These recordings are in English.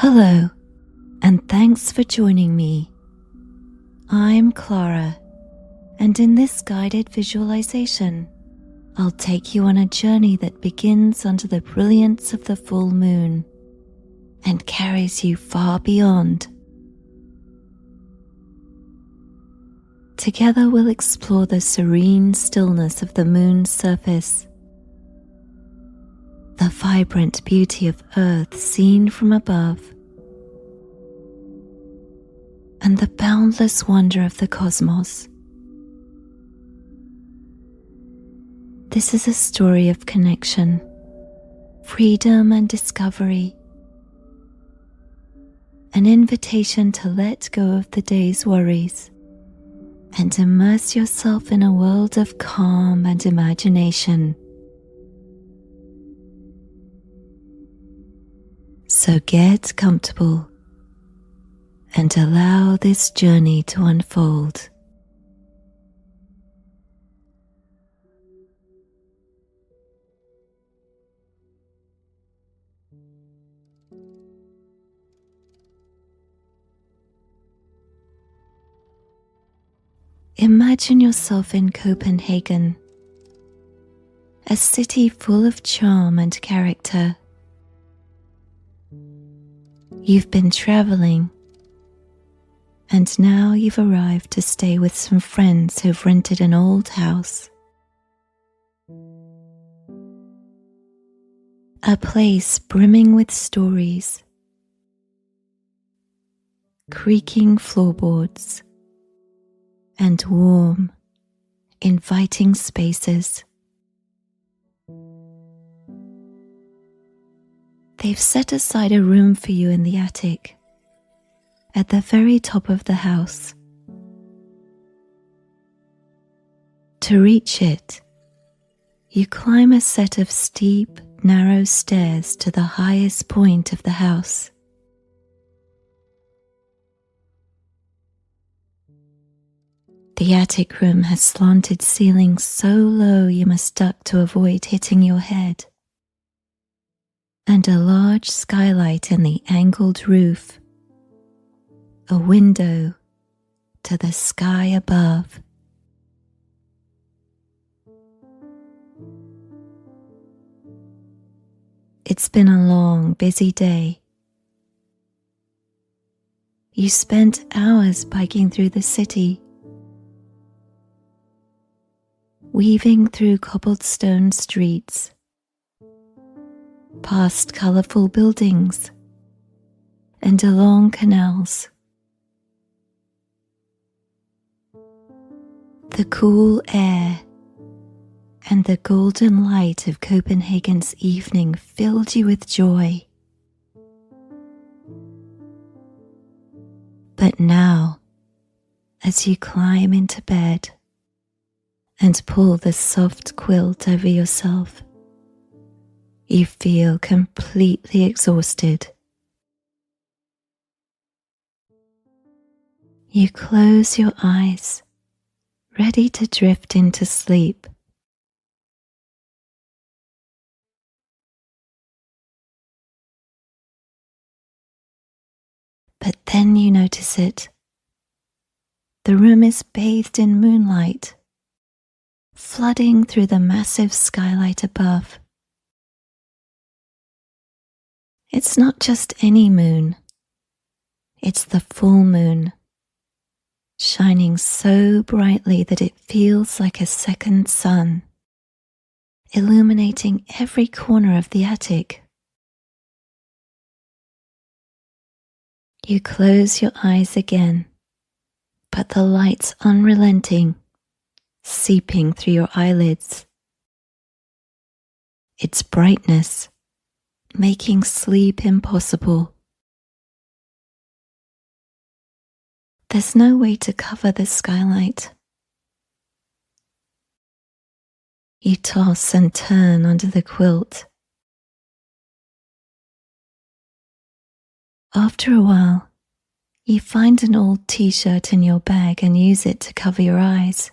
Hello, and thanks for joining me. I'm Clara, and in this guided visualization, I'll take you on a journey that begins under the brilliance of the full moon and carries you far beyond. Together we'll explore the serene stillness of the moon's surface, the vibrant beauty of Earth seen from above, and the boundless wonder of the cosmos. This is a story of connection, freedom and discovery, an invitation to let go of the day's worries and immerse yourself in a world of calm and imagination. So get comfortable and allow this journey to unfold. Imagine yourself in Copenhagen, a city full of charm and character. You've been traveling, and now you've arrived to stay with some friends who've rented an old house. A place brimming with stories, creaking floorboards, and warm, inviting spaces. They've set aside a room for you in the attic, at the very top of the house. To reach it, you climb a set of steep, narrow stairs to the highest point of the house. The attic room has slanted ceilings so low you must duck to avoid hitting your head, and a large skylight in the angled roof, a window to the sky above. It's been a long, busy day. You spent hours biking through the city, weaving through cobblestone streets, past colourful buildings, and along canals. The cool air and the golden light of Copenhagen's evening filled you with joy. But now, as you climb into bed and pull the soft quilt over yourself, you feel completely exhausted. You close your eyes, ready to drift into sleep. But then you notice it. The room is bathed in moonlight, flooding through the massive skylight above. It's not just any moon. It's the full moon, shining so brightly that it feels like a second sun, illuminating every corner of the attic. You close your eyes again, but the light's unrelenting, seeping through your eyelids. Its brightness making sleep impossible. There's no way to cover the skylight. You toss and turn under the quilt. After a while, you find an old t-shirt in your bag and use it to cover your eyes,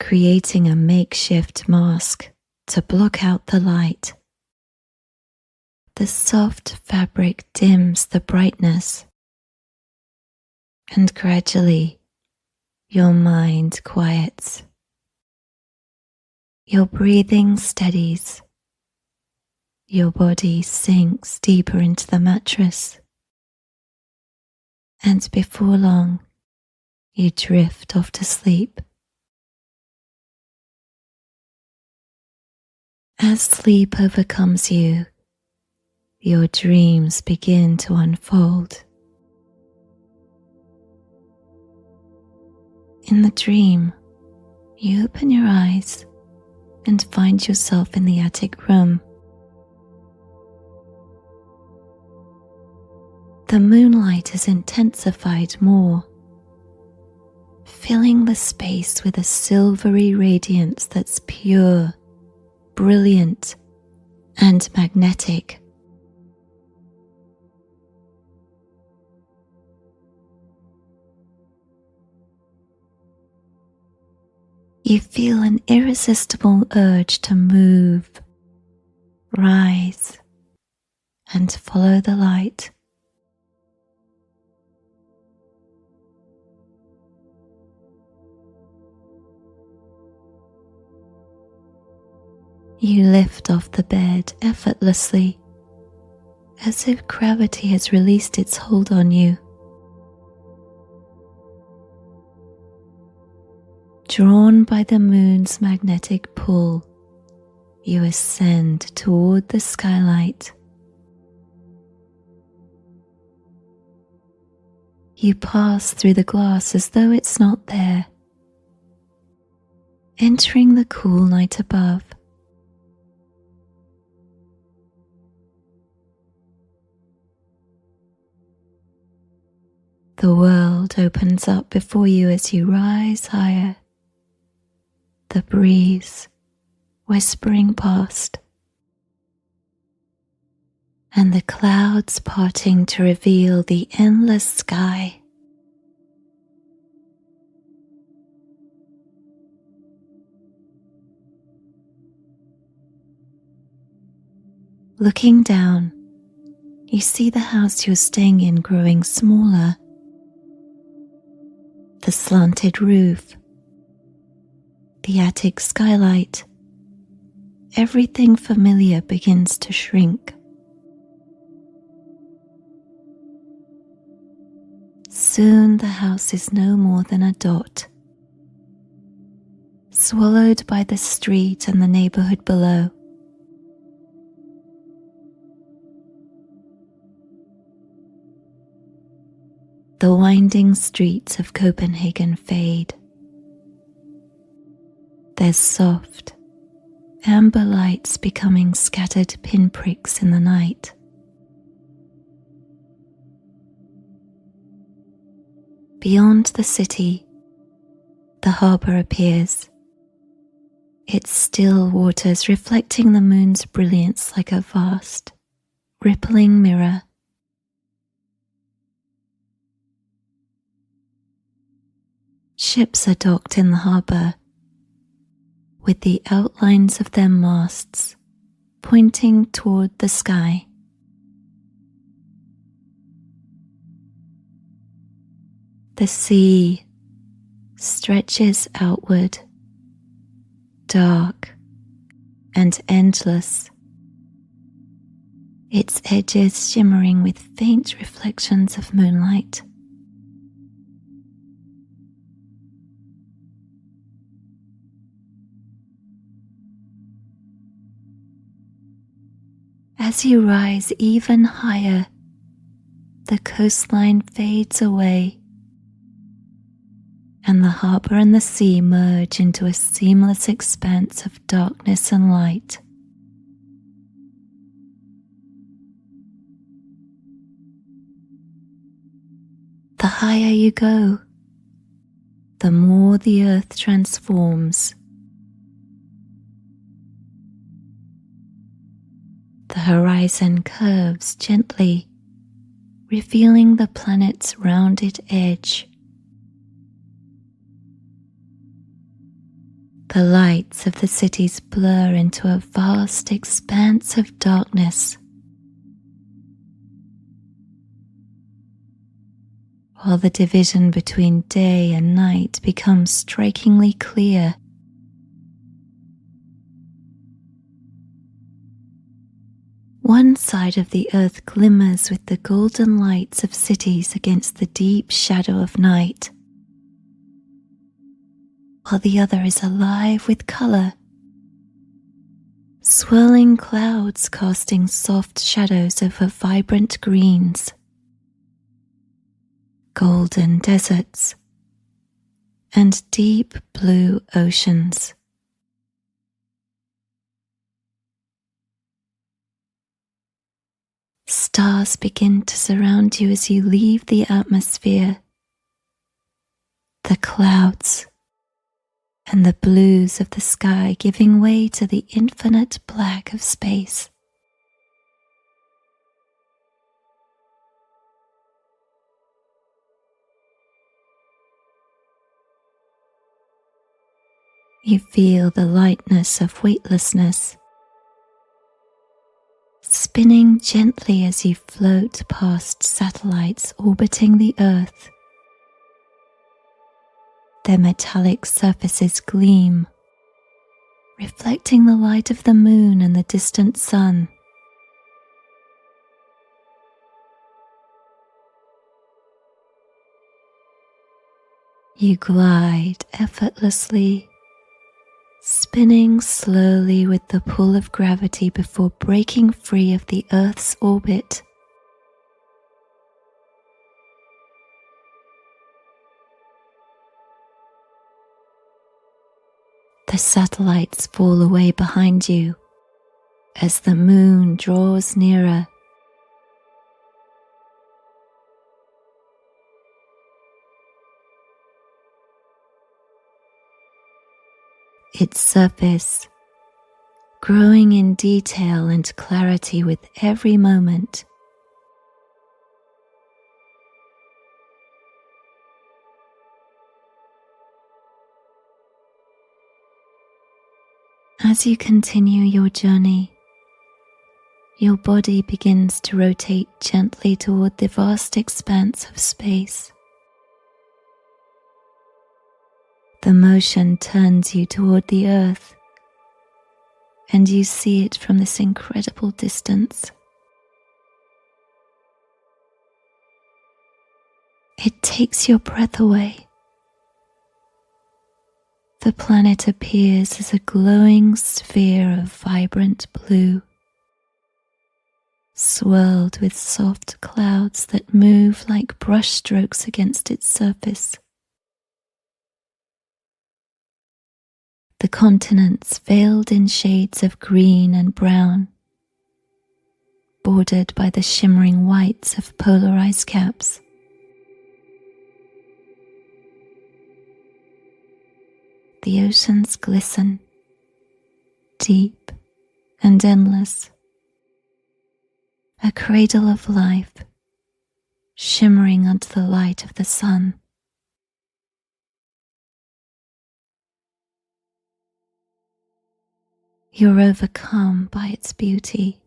creating a makeshift mask to block out the light. The soft fabric dims the brightness, and gradually your mind quiets. Your breathing steadies. Your body sinks deeper into the mattress, and before long, you drift off to sleep. As sleep overcomes you, your dreams begin to unfold. In the dream, you open your eyes and find yourself in the attic room. The moonlight has intensified more, filling the space with a silvery radiance that's pure, brilliant, and magnetic. You feel an irresistible urge to move, rise, and follow the light. You lift off the bed effortlessly, as if gravity has released its hold on you. Drawn by the moon's magnetic pull, you ascend toward the skylight. You pass through the glass as though it's not there, entering the cool night above. The world opens up before you as you rise higher, the breeze whispering past, and the clouds parting to reveal the endless sky. Looking down, you see the house you're staying in growing smaller. The slanted roof, the attic skylight, everything familiar begins to shrink. Soon the house is no more than a dot, swallowed by the street and the neighborhood below. The winding streets of Copenhagen fade. There's soft, amber lights becoming scattered pinpricks in the night. Beyond the city, the harbour appears, its still waters reflecting the moon's brilliance like a vast, rippling mirror. Ships are docked in the harbour, with the outlines of their masts pointing toward the sky. The sea stretches outward, dark and endless, its edges shimmering with faint reflections of moonlight. As you rise even higher, the coastline fades away, and the harbour and the sea merge into a seamless expanse of darkness and light. The higher you go, the more the earth transforms. The horizon curves gently, revealing the planet's rounded edge. The lights of the cities blur into a vast expanse of darkness, while the division between day and night becomes strikingly clear. One side of the earth glimmers with the golden lights of cities against the deep shadow of night, while the other is alive with colour. Swirling clouds casting soft shadows over vibrant greens, golden deserts, and deep blue oceans. Stars begin to surround you as you leave the atmosphere. The clouds and the blues of the sky giving way to the infinite black of space. You feel the lightness of weightlessness, spinning gently as you float past satellites orbiting the Earth. Their metallic surfaces gleam, reflecting the light of the moon and the distant sun. You glide effortlessly, spinning slowly with the pull of gravity before breaking free of the Earth's orbit. The satellites fall away behind you as the moon draws nearer. Its surface growing in detail and clarity with every moment. As you continue your journey, your body begins to rotate gently toward the vast expanse of space. The motion turns you toward the Earth, and you see it from this incredible distance. It takes your breath away. The planet appears as a glowing sphere of vibrant blue, swirled with soft clouds that move like brushstrokes against its surface. The continents veiled in shades of green and brown, bordered by the shimmering whites of polar ice caps. The oceans glisten, deep and endless, a cradle of life, shimmering under the light of the sun. You're overcome by its beauty,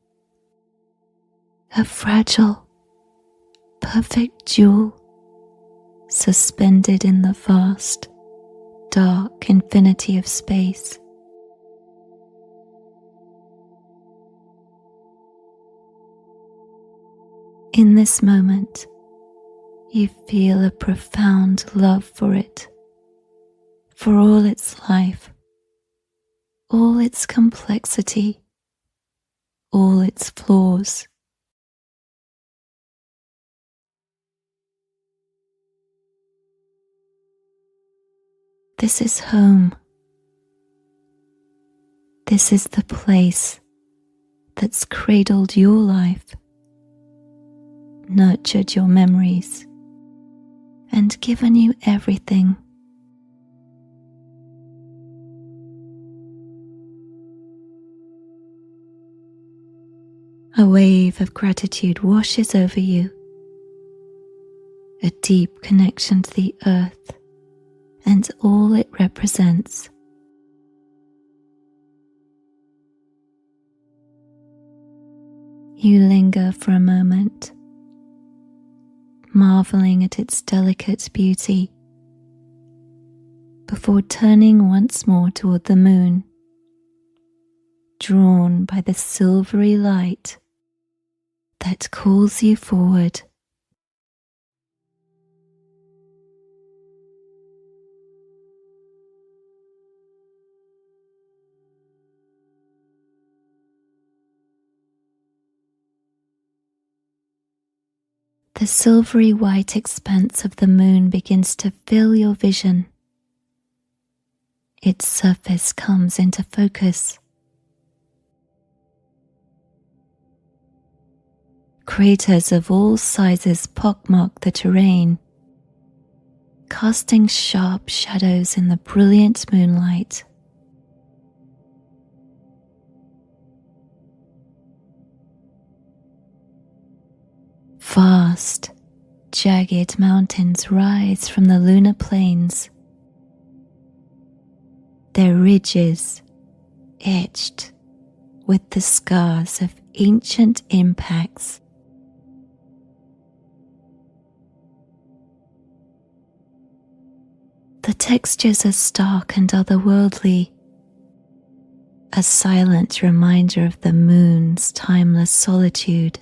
a fragile, perfect jewel suspended in the vast, dark infinity of space. In this moment, you feel a profound love for it, for all its life, all its complexity, all its flaws. This is home. This is the place that's cradled your life, nurtured your memories, and given you everything. A wave of gratitude washes over you, a deep connection to the earth and all it represents. You linger for a moment, marveling at its delicate beauty, before turning once more toward the moon, drawn by the silvery light that calls you forward. The silvery white expanse of the moon begins to fill your vision. Its surface comes into focus. Craters of all sizes pockmark the terrain, casting sharp shadows in the brilliant moonlight. Vast, jagged mountains rise from the lunar plains, their ridges etched with the scars of ancient impacts. The textures are stark and otherworldly, a silent reminder of the moon's timeless solitude.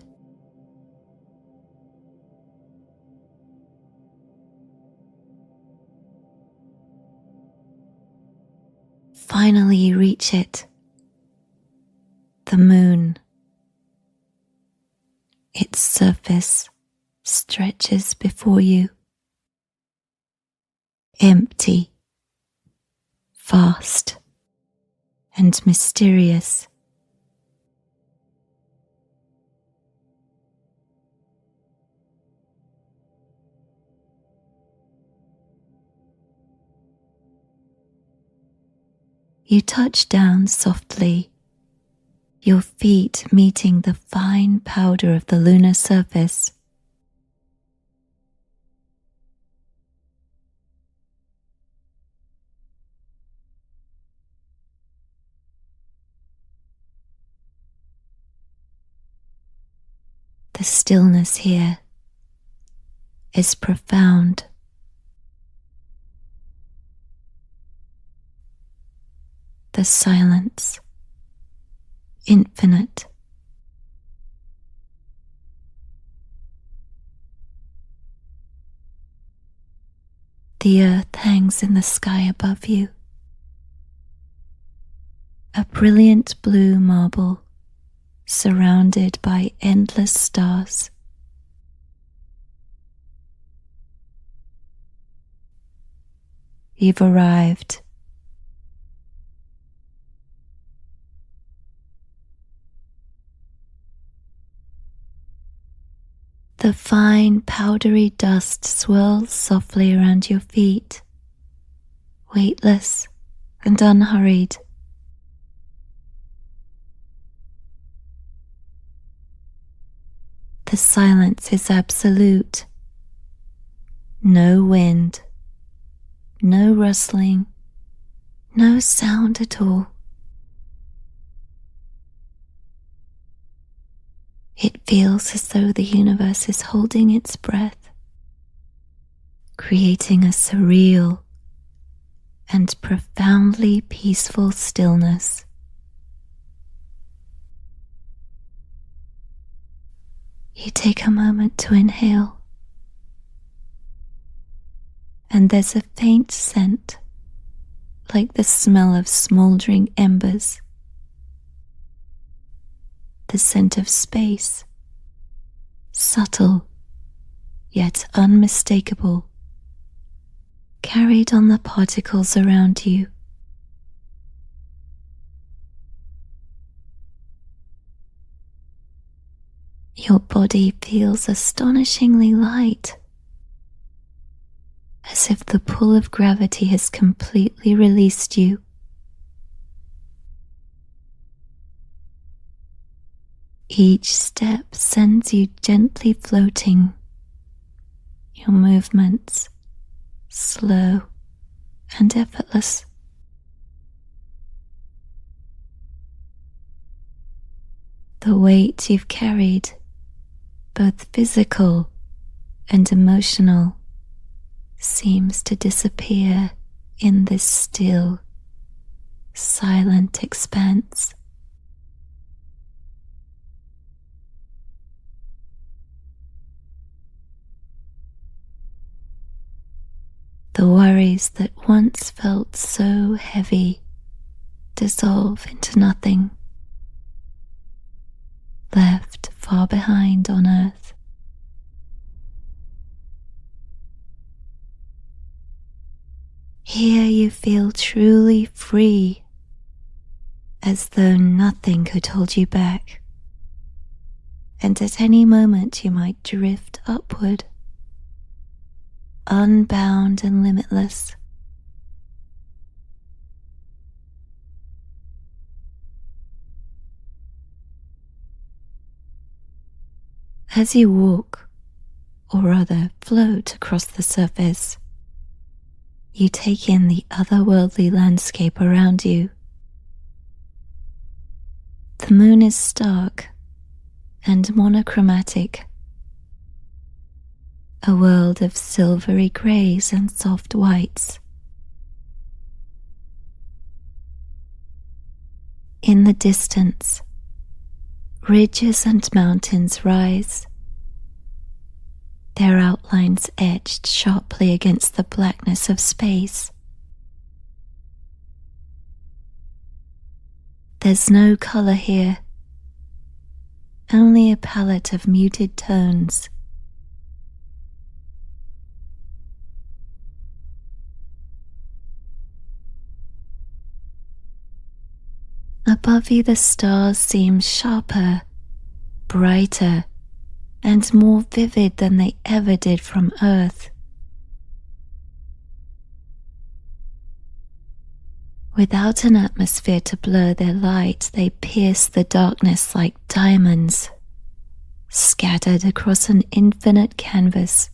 Finally you reach it, the moon. Its surface stretches before you, empty, vast, and mysterious. You touch down softly, your feet meeting the fine powder of the lunar surface. The stillness here is profound. The silence, infinite. The earth hangs in the sky above you, a brilliant blue marble surrounded by endless stars. You've arrived. The fine powdery dust swirls softly around your feet, weightless and unhurried. The silence is absolute. No wind, no rustling, no sound at all. It feels as though the universe is holding its breath, creating a surreal and profoundly peaceful stillness. You take a moment to inhale, and there's a faint scent, like the smell of smouldering embers. The scent of space, subtle yet unmistakable, carried on the particles around you. Your body feels astonishingly light, as if the pull of gravity has completely released you. Each step sends you gently floating, your movements slow and effortless. The weight you've carried, both physical and emotional seems to disappear in this still, silent expanse. The worries that once felt so heavy dissolve into nothing, left far behind on earth. Here you feel truly free, as though nothing could hold you back, and at any moment you might drift upward, unbound and limitless. As you walk, or rather float across the surface, you take in the otherworldly landscape around you. The moon is stark and monochromatic, a world of silvery greys and soft whites. In the distance, ridges and mountains rise, their outlines etched sharply against the blackness of space. There's no color here, only a palette of muted tones. Above you the stars seem sharper, brighter, and more vivid than they ever did from Earth. Without an atmosphere to blur their light, they pierce the darkness like diamonds, scattered across an infinite canvas.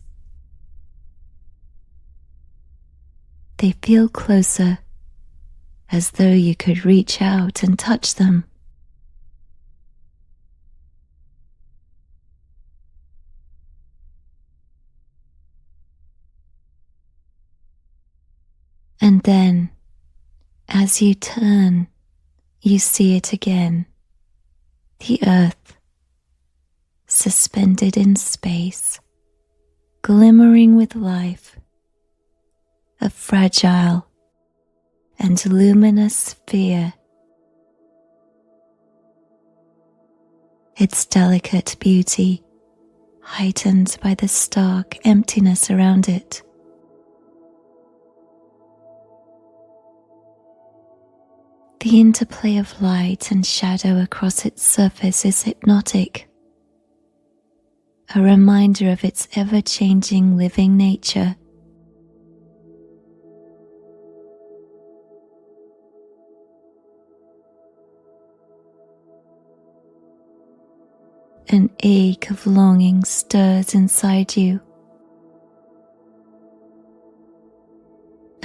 They feel closer, as though you could reach out and touch them. And then, as you turn, you see it again, the Earth, suspended in space, glimmering with life, a fragile and luminous sphere. Its delicate beauty heightened by the stark emptiness around it. The interplay of light and shadow across its surface is hypnotic, a reminder of its ever-changing living nature. An ache of longing stirs inside you,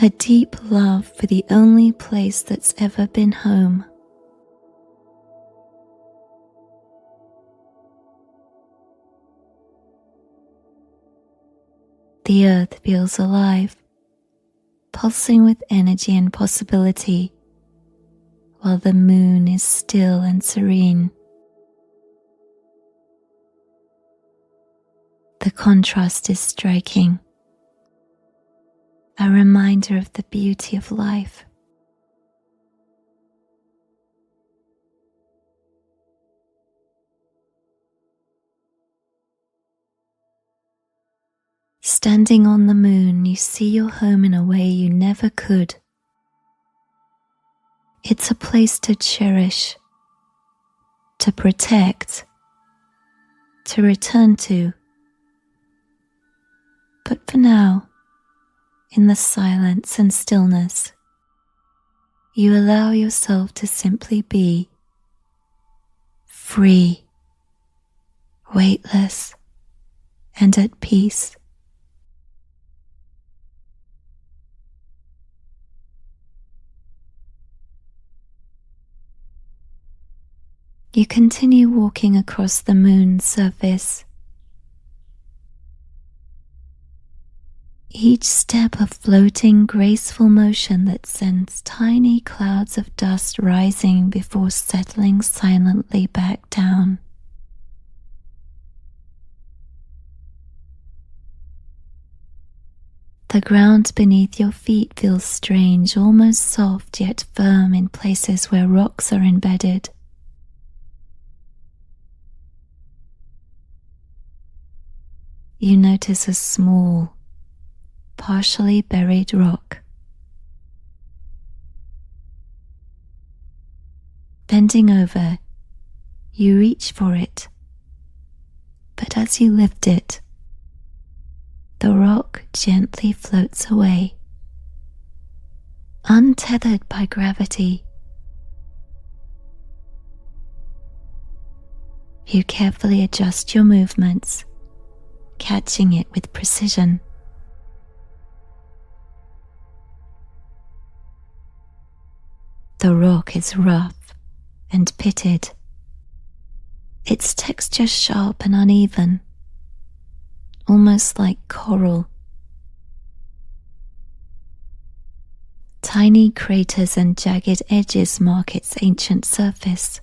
a deep love for the only place that's ever been home. The earth feels alive, pulsing with energy and possibility, while the moon is still and serene. The contrast is striking, a reminder of the beauty of life. Standing on the moon, you see your home in a way you never could. It's a place to cherish, to protect, to return to. But for now, in the silence and stillness, you allow yourself to simply be free, weightless, and at peace. You continue walking across the moon's surface, each step a floating, graceful motion that sends tiny clouds of dust rising before settling silently back down. The ground beneath your feet feels strange, almost soft yet firm in places where rocks are embedded. You notice a small, partially buried rock. Bending over, you reach for it, but as you lift it, the rock gently floats away, untethered by gravity. You carefully adjust your movements, catching it with precision. The rock is rough and pitted, its texture sharp and uneven, almost like coral. Tiny craters and jagged edges mark its ancient surface.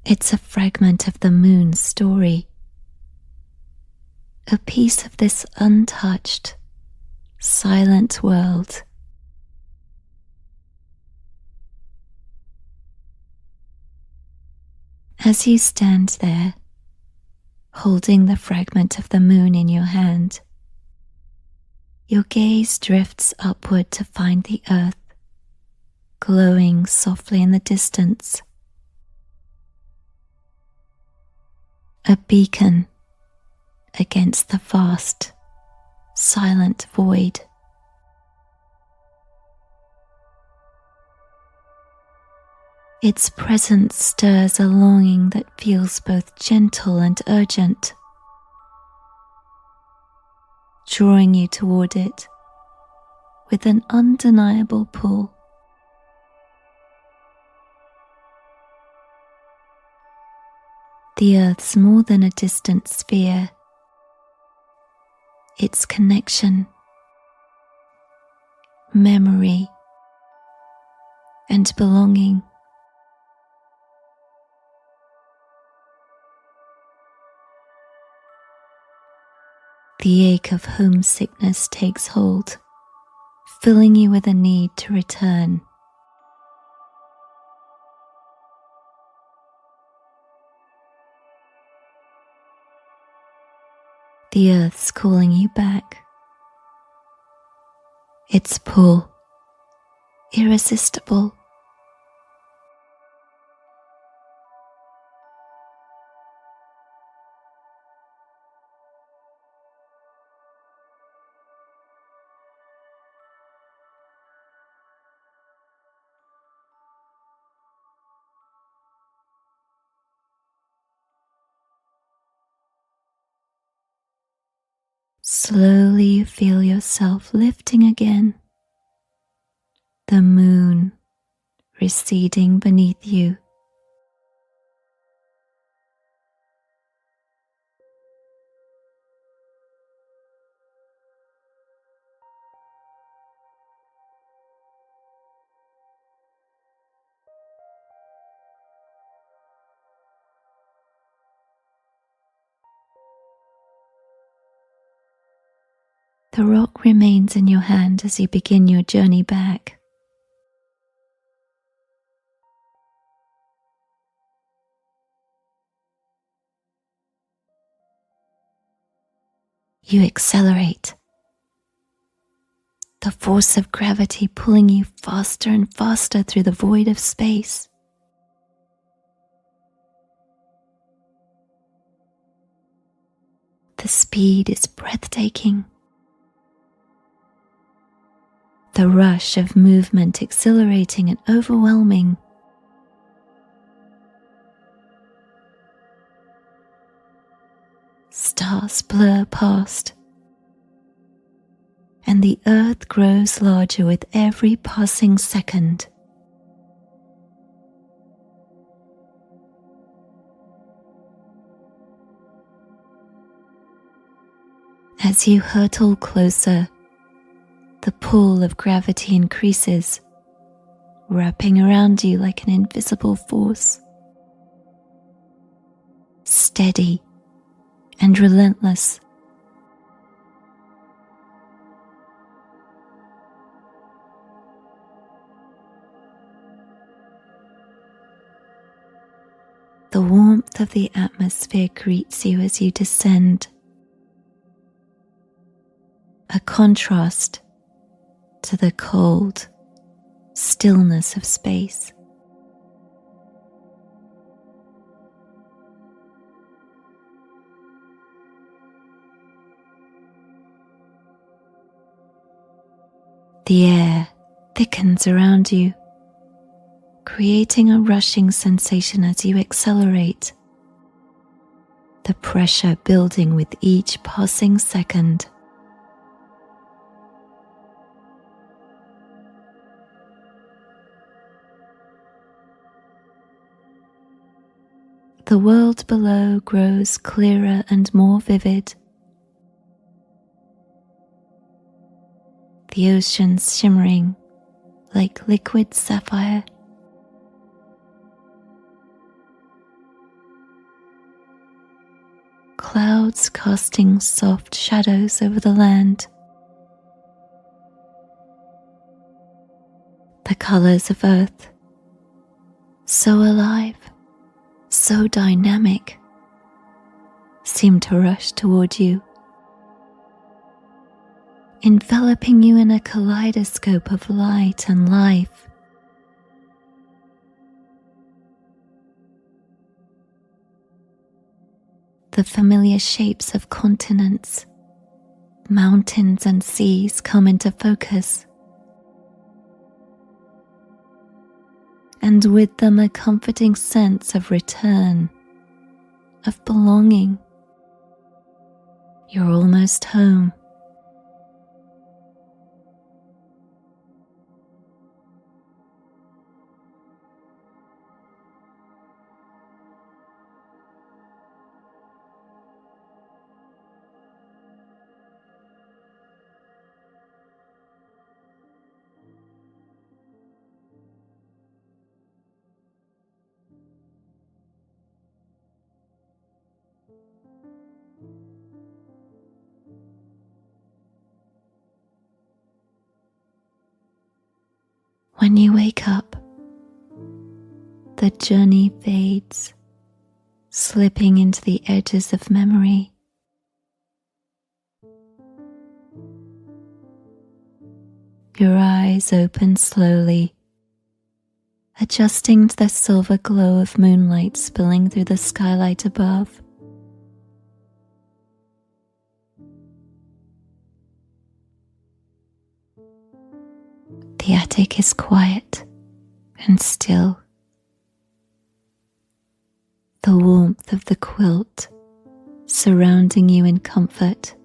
It's a fragment of the moon's story, a piece of this untouched, silent world. As you stand there, holding the fragment of the moon in your hand, your gaze drifts upward to find the earth, glowing softly in the distance. A beacon against the vast, silent void. Its presence stirs a longing that feels both gentle and urgent, drawing you toward it with an undeniable pull. The Earth's more than a distant sphere. Its connection, memory, and belonging. The ache of homesickness takes hold, filling you with a need to return. The Earth's calling you back. Its pull, irresistible. Slowly you feel yourself lifting again, the moon receding beneath you. The rock remains in your hand as you begin your journey back. You accelerate, the force of gravity pulling you faster and faster through the void of space. The speed is breathtaking. The rush of movement exhilarating and overwhelming. Stars blur past, and the earth grows larger with every passing second. As you hurtle closer, the pull of gravity increases, wrapping around you like an invisible force. Steady and relentless. The warmth of the atmosphere greets you as you descend, a contrast to the cold stillness of space. The air thickens around you, creating a rushing sensation as you accelerate, the pressure building with each passing second. The world below grows clearer and more vivid. The oceans shimmering like liquid sapphire. Clouds casting soft shadows over the land. The colors of earth, so alive, so dynamic, seem to rush toward you, enveloping you in a kaleidoscope of light and life. The familiar shapes of continents, mountains and seas come into focus, and with them a comforting sense of return, of belonging. You're almost home. When you wake up, the journey fades, slipping into the edges of memory. Your eyes open slowly, adjusting to the silver glow of moonlight spilling through the skylight above. The attic is quiet and still. The warmth of the quilt surrounding you in comfort.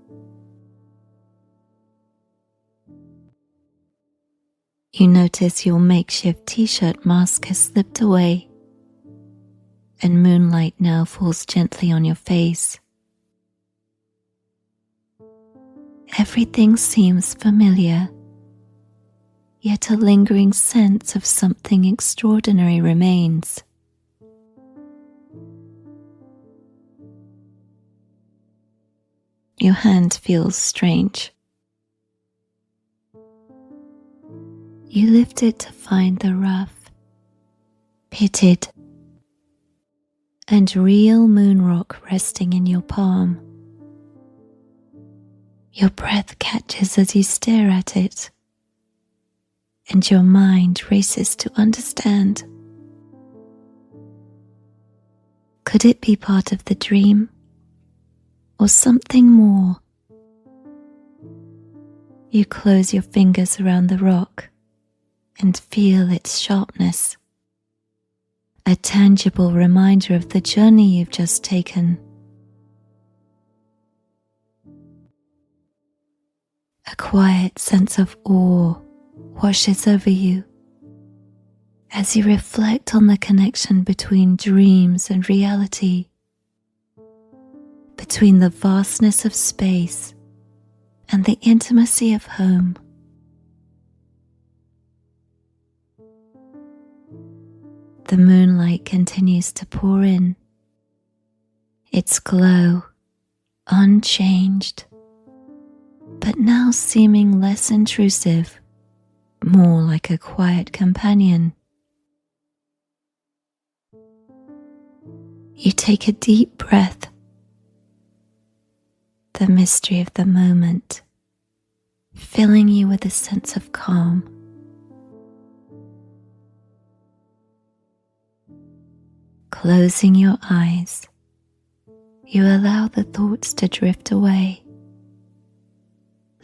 You notice your makeshift t-shirt mask has slipped away, and moonlight now falls gently on your face. Everything seems familiar, yet a lingering sense of something extraordinary remains. Your hand feels strange. You lift it to find the rough, pitted, and real moonrock resting in your palm. Your breath catches as you stare at it, and your mind races to understand. Could it be part of the dream, or something more? You close your fingers around the rock and feel its sharpness, a tangible reminder of the journey you've just taken. A quiet sense of awe washes over you as you reflect on the connection between dreams and reality, between the vastness of space and the intimacy of home. The moonlight continues to pour in, its glow unchanged, but now seeming less intrusive, more like a quiet companion. You take a deep breath, the mystery of the moment filling you with a sense of calm. Closing your eyes, you allow the thoughts to drift away,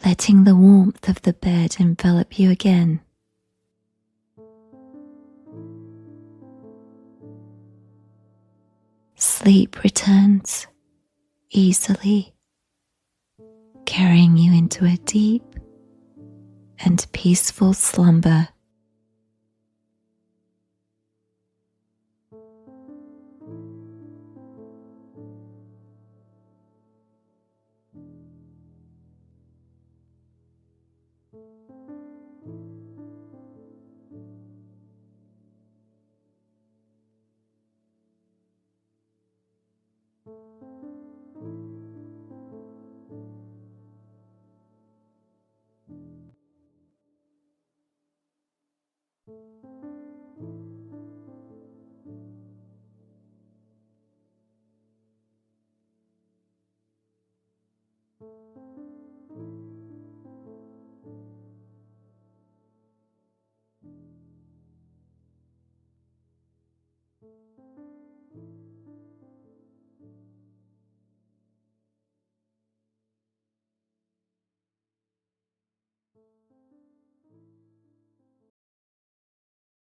letting the warmth of the bed envelop you again. Sleep returns easily, carrying you into a deep and peaceful slumber.